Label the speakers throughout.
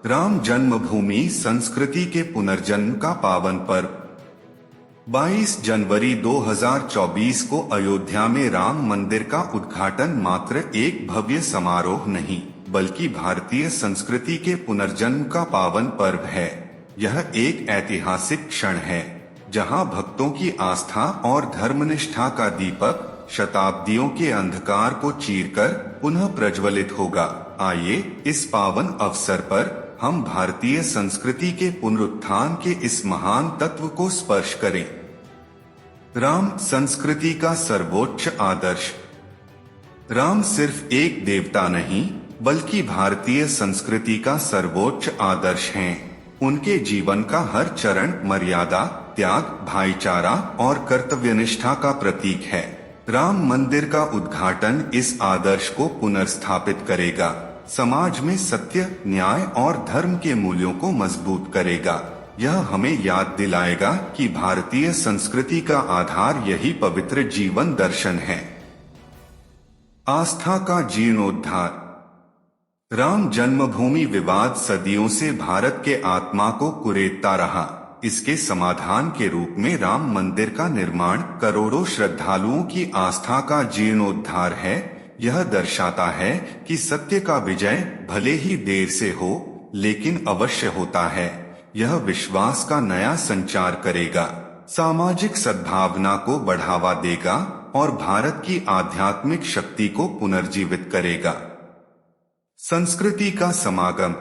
Speaker 1: राम जन्मभूमि संस्कृति के पुनर्जन्म का पावन पर्व 22 जनवरी 2024 को अयोध्या में राम मंदिर का उद्घाटन मात्र एक भव्य समारोह नहीं बल्कि भारतीय संस्कृति के पुनर्जन्म का पावन पर्व है। यह एक ऐतिहासिक क्षण है जहां भक्तों की आस्था और धर्मनिष्ठा का दीपक शताब्दियों के अंधकार को चीरकर पुनः प्रज्वलित होगा। आइए इस पावन अवसर पर हम भारतीय संस्कृति के पुनरुत्थान के इस महान तत्व को स्पर्श करें। राम संस्कृति का सर्वोच्च आदर्श। राम सिर्फ एक देवता नहीं बल्कि भारतीय संस्कृति का सर्वोच्च आदर्श हैं। उनके जीवन का हर चरण मर्यादा, त्याग, भाईचारा और कर्तव्यनिष्ठा का प्रतीक है। राम मंदिर का उद्घाटन इस आदर्श को पुनर्स्थापित करेगा, समाज में सत्य, न्याय और धर्म के मूल्यों को मजबूत करेगा। यह हमें याद दिलाएगा कि भारतीय संस्कृति का आधार यही पवित्र जीवन दर्शन है। आस्था का जीर्णोद्धार। राम जन्मभूमि विवाद सदियों से भारत के आत्मा को कुरेदता रहा। इसके समाधान के रूप में राम मंदिर का निर्माण करोड़ों श्रद्धालुओं की आस्था का जीर्णोद्धार है। यह दर्शाता है कि सत्य का विजय भले ही देर से हो लेकिन अवश्य होता है। यह विश्वास का नया संचार करेगा, सामाजिक सद्भावना को बढ़ावा देगा और भारत की आध्यात्मिक शक्ति को पुनर्जीवित करेगा। संस्कृति का समागम।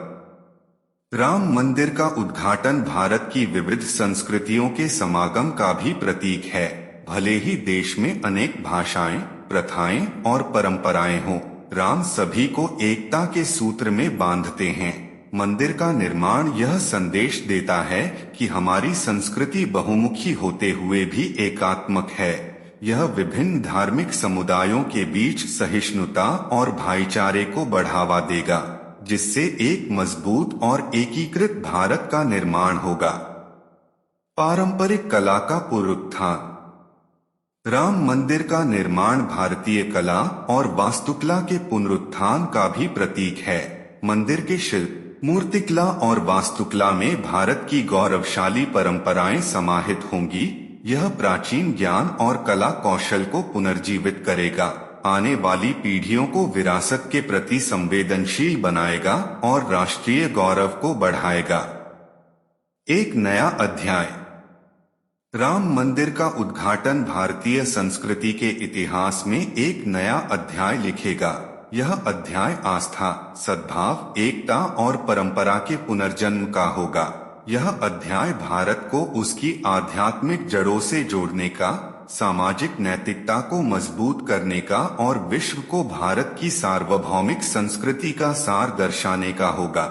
Speaker 1: राम मंदिर का उद्घाटन भारत की विविध संस्कृतियों के समागम का भी प्रतीक है। भले ही देश में अनेक भाषाएं, प्रथाएं और परंपराएं हों, राम सभी को एकता के सूत्र में बांधते हैं। मंदिर का निर्माण यह संदेश देता है कि हमारी संस्कृति बहुमुखी होते हुए भी एकात्मक है। यह विभिन्न धार्मिक समुदायों के बीच सहिष्णुता और भाईचारे को बढ़ावा देगा, जिससे एक मजबूत और एकीकृत भारत का निर्माण होगा। पारंपरिक कला का पुनरुत्थान। राम मंदिर का निर्माण भारतीय कला और वास्तुकला के पुनरुत्थान का भी प्रतीक है। मंदिर के शिल्प, मूर्तिकला और वास्तुकला में भारत की गौरवशाली परंपराएं समाहित होंगी। यह प्राचीन ज्ञान और कला कौशल को पुनर्जीवित करेगा, आने वाली पीढ़ियों को विरासत के प्रति संवेदनशील बनाएगा और राष्ट्रीय गौरव को बढ़ाएगा। एक नया अध्याय। राम मंदिर का उद्घाटन भारतीय संस्कृति के इतिहास में एक नया अध्याय लिखेगा। यह अध्याय आस्था, सद्भाव, एकता और परंपरा के पुनर्जन्म का होगा। यह अध्याय भारत को उसकी आध्यात्मिक जड़ों से जोड़ने का, सामाजिक नैतिकता को मजबूत करने का और विश्व को भारत की सार्वभौमिक संस्कृति का सार दर्शाने का होगा।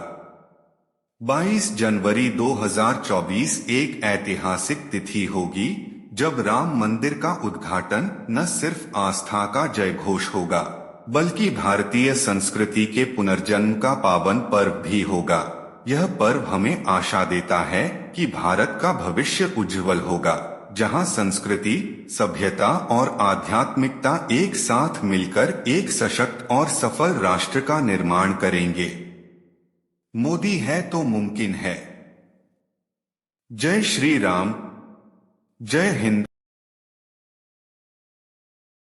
Speaker 1: 22 जनवरी 2024 एक ऐतिहासिक तिथि होगी जब राम मंदिर का उद्घाटन न सिर्फ आस्था का जयघोष होगा बल्कि भारतीय संस्कृति के पुनर्जन्म का पावन पर्व भी होगा। यह पर्व हमें आशा देता है कि भारत का भविष्य उज्जवल होगा, जहां संस्कृति, सभ्यता और आध्यात्मिकता एक साथ मिलकर एक सशक्त और सफल राष्ट्र का निर्माण करेंगे। मोदी है तो मुमकिन है। जय श्री राम, जय हिंद।